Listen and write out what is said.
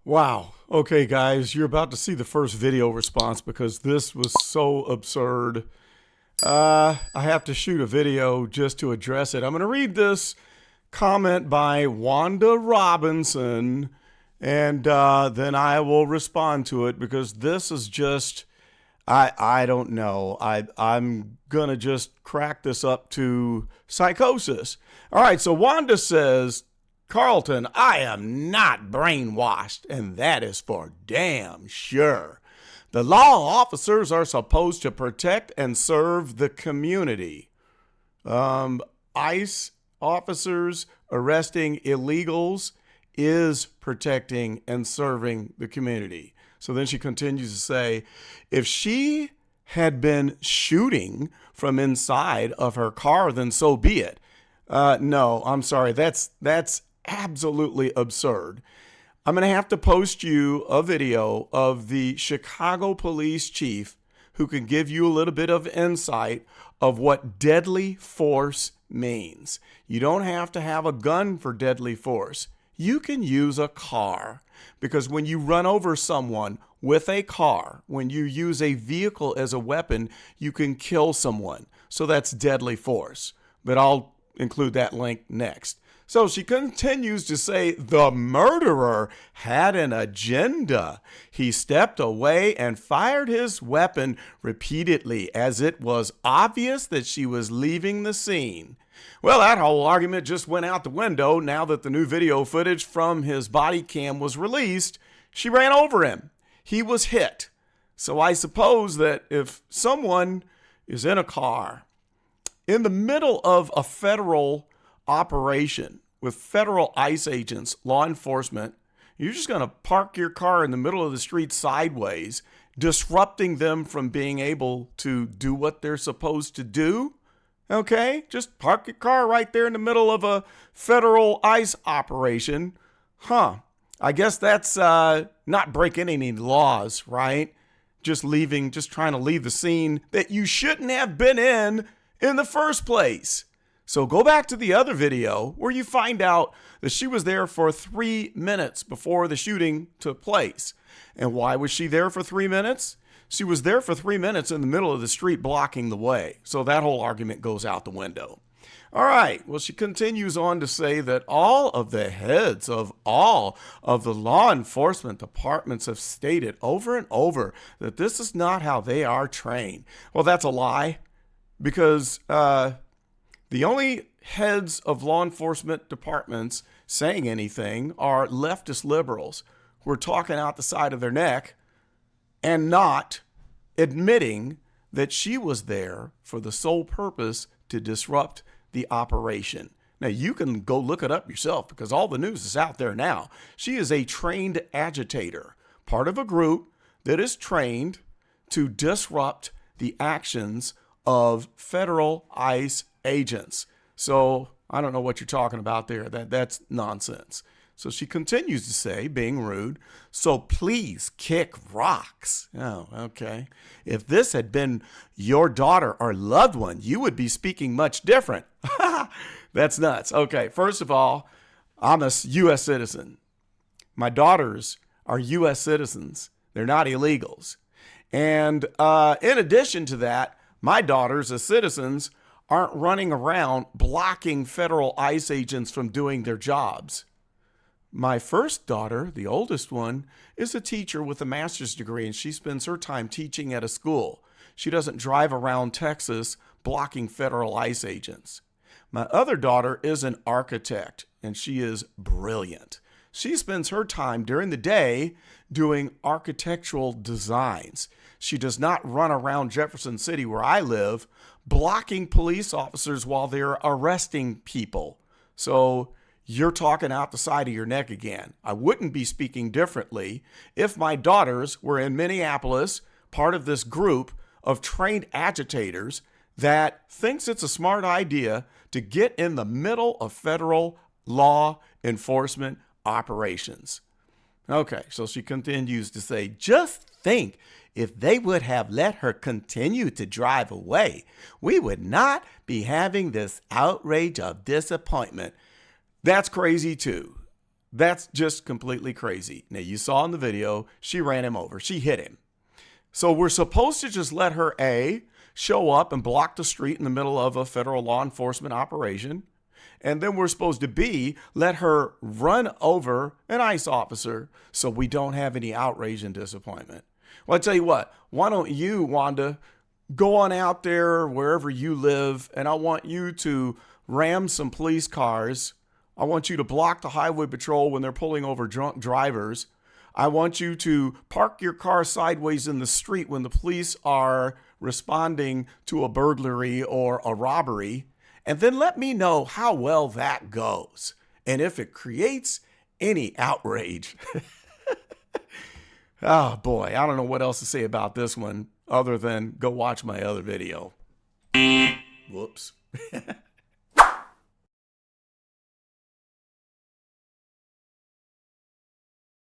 Wow. Okay, guys, you're about to see the first video response because this was so absurd. I have to shoot a video just to address it. I'm going to read this comment by Wanda Robinson, and then I will respond to it because this is just, I don't know. I'm going to just crack this up to psychosis. All right, so Wanda says, Carlton, I am not brainwashed, and that is for damn sure. The law officers are supposed to protect and serve the community. ICE officers arresting illegals is protecting and serving the community. So then she continues to say, if she had been shooting from inside of her car, then so be it. No, I'm sorry. That's absolutely absurd. I'm going to have to post you a video of the Chicago police chief who can give you a little bit of insight of what deadly force means. You don't have to have a gun for deadly force. You can use a car, because when you run over someone with a car, when you use a vehicle as a weapon, you can kill someone. So that's deadly force. But I'll include that link next. So she continues to say the murderer had an agenda. He stepped away and fired his weapon repeatedly as it was obvious that she was leaving the scene. Well, that whole argument just went out the window now that the new video footage from his body cam was released. She ran over him. He was hit. So I suppose that if someone is in a car in the middle of a federal operation with federal ICE agents, law enforcement, you're just going to park your car in the middle of the street sideways, disrupting them from being able to do what they're supposed to do. Okay, just park your car right there in the middle of a federal ICE operation. I guess that's not breaking any laws, right? Just trying to leave the scene that you shouldn't have been in the first place. So go back to the other video where you find out that she was there for 3 minutes before the shooting took place. And why was she there for 3 minutes? She was there for 3 minutes in the middle of the street blocking the way. So that whole argument goes out the window. All right. Well, she continues on to say that all of the heads of all of the law enforcement departments have stated over and over that this is not how they are trained. Well, that's a lie, because the only heads of law enforcement departments saying anything are leftist liberals who are talking out the side of their neck and not admitting that she was there for the sole purpose to disrupt the operation. Now, you can go look it up yourself because all the news is out there now. She is a trained agitator, part of a group that is trained to disrupt the actions of federal ICE agents. So I don't know what you're talking about there. That's nonsense. So she continues to say, being rude, so please kick rocks. Oh, okay. If this had been your daughter or loved one, you would be speaking much different. That's nuts. Okay, first of all, I'm a U.S. citizen. My daughters are U.S. citizens. They're not illegals. And in addition to that, my daughters as citizens aren't running around blocking federal ICE agents from doing their jobs. My first daughter, the oldest one, is a teacher with a master's degree, and she spends her time teaching at a school. She doesn't drive around Texas blocking federal ICE agents. My other daughter is an architect, and she is brilliant. She spends her time during the day doing architectural designs. She does not run around Jefferson City, where I live, blocking police officers while they're arresting people. So you're talking out the side of your neck again. I wouldn't be speaking differently if my daughters were in Minneapolis, part of this group of trained agitators that thinks it's a smart idea to get in the middle of federal law enforcement operations. Okay, so she continues to say, just think, if they would have let her continue to drive away, we would not be having this outrage of disappointment. That's crazy too. That's just completely crazy. Now, you saw in the video, she ran him over. She hit him. So we're supposed to just let her, A, show up and block the street in the middle of a federal law enforcement operation. And then we're supposed to, B, let her run over an ICE officer so we don't have any outrage and disappointment. Well, I tell you what, why don't you, Wanda, go on out there wherever you live, and I want you to ram some police cars. I want you to block the highway patrol when they're pulling over drunk drivers. I want you to park your car sideways in the street when the police are responding to a burglary or a robbery. And then let me know how well that goes and if it creates any outrage. Oh boy, I don't know what else to say about this one other than go watch my other video. Whoops.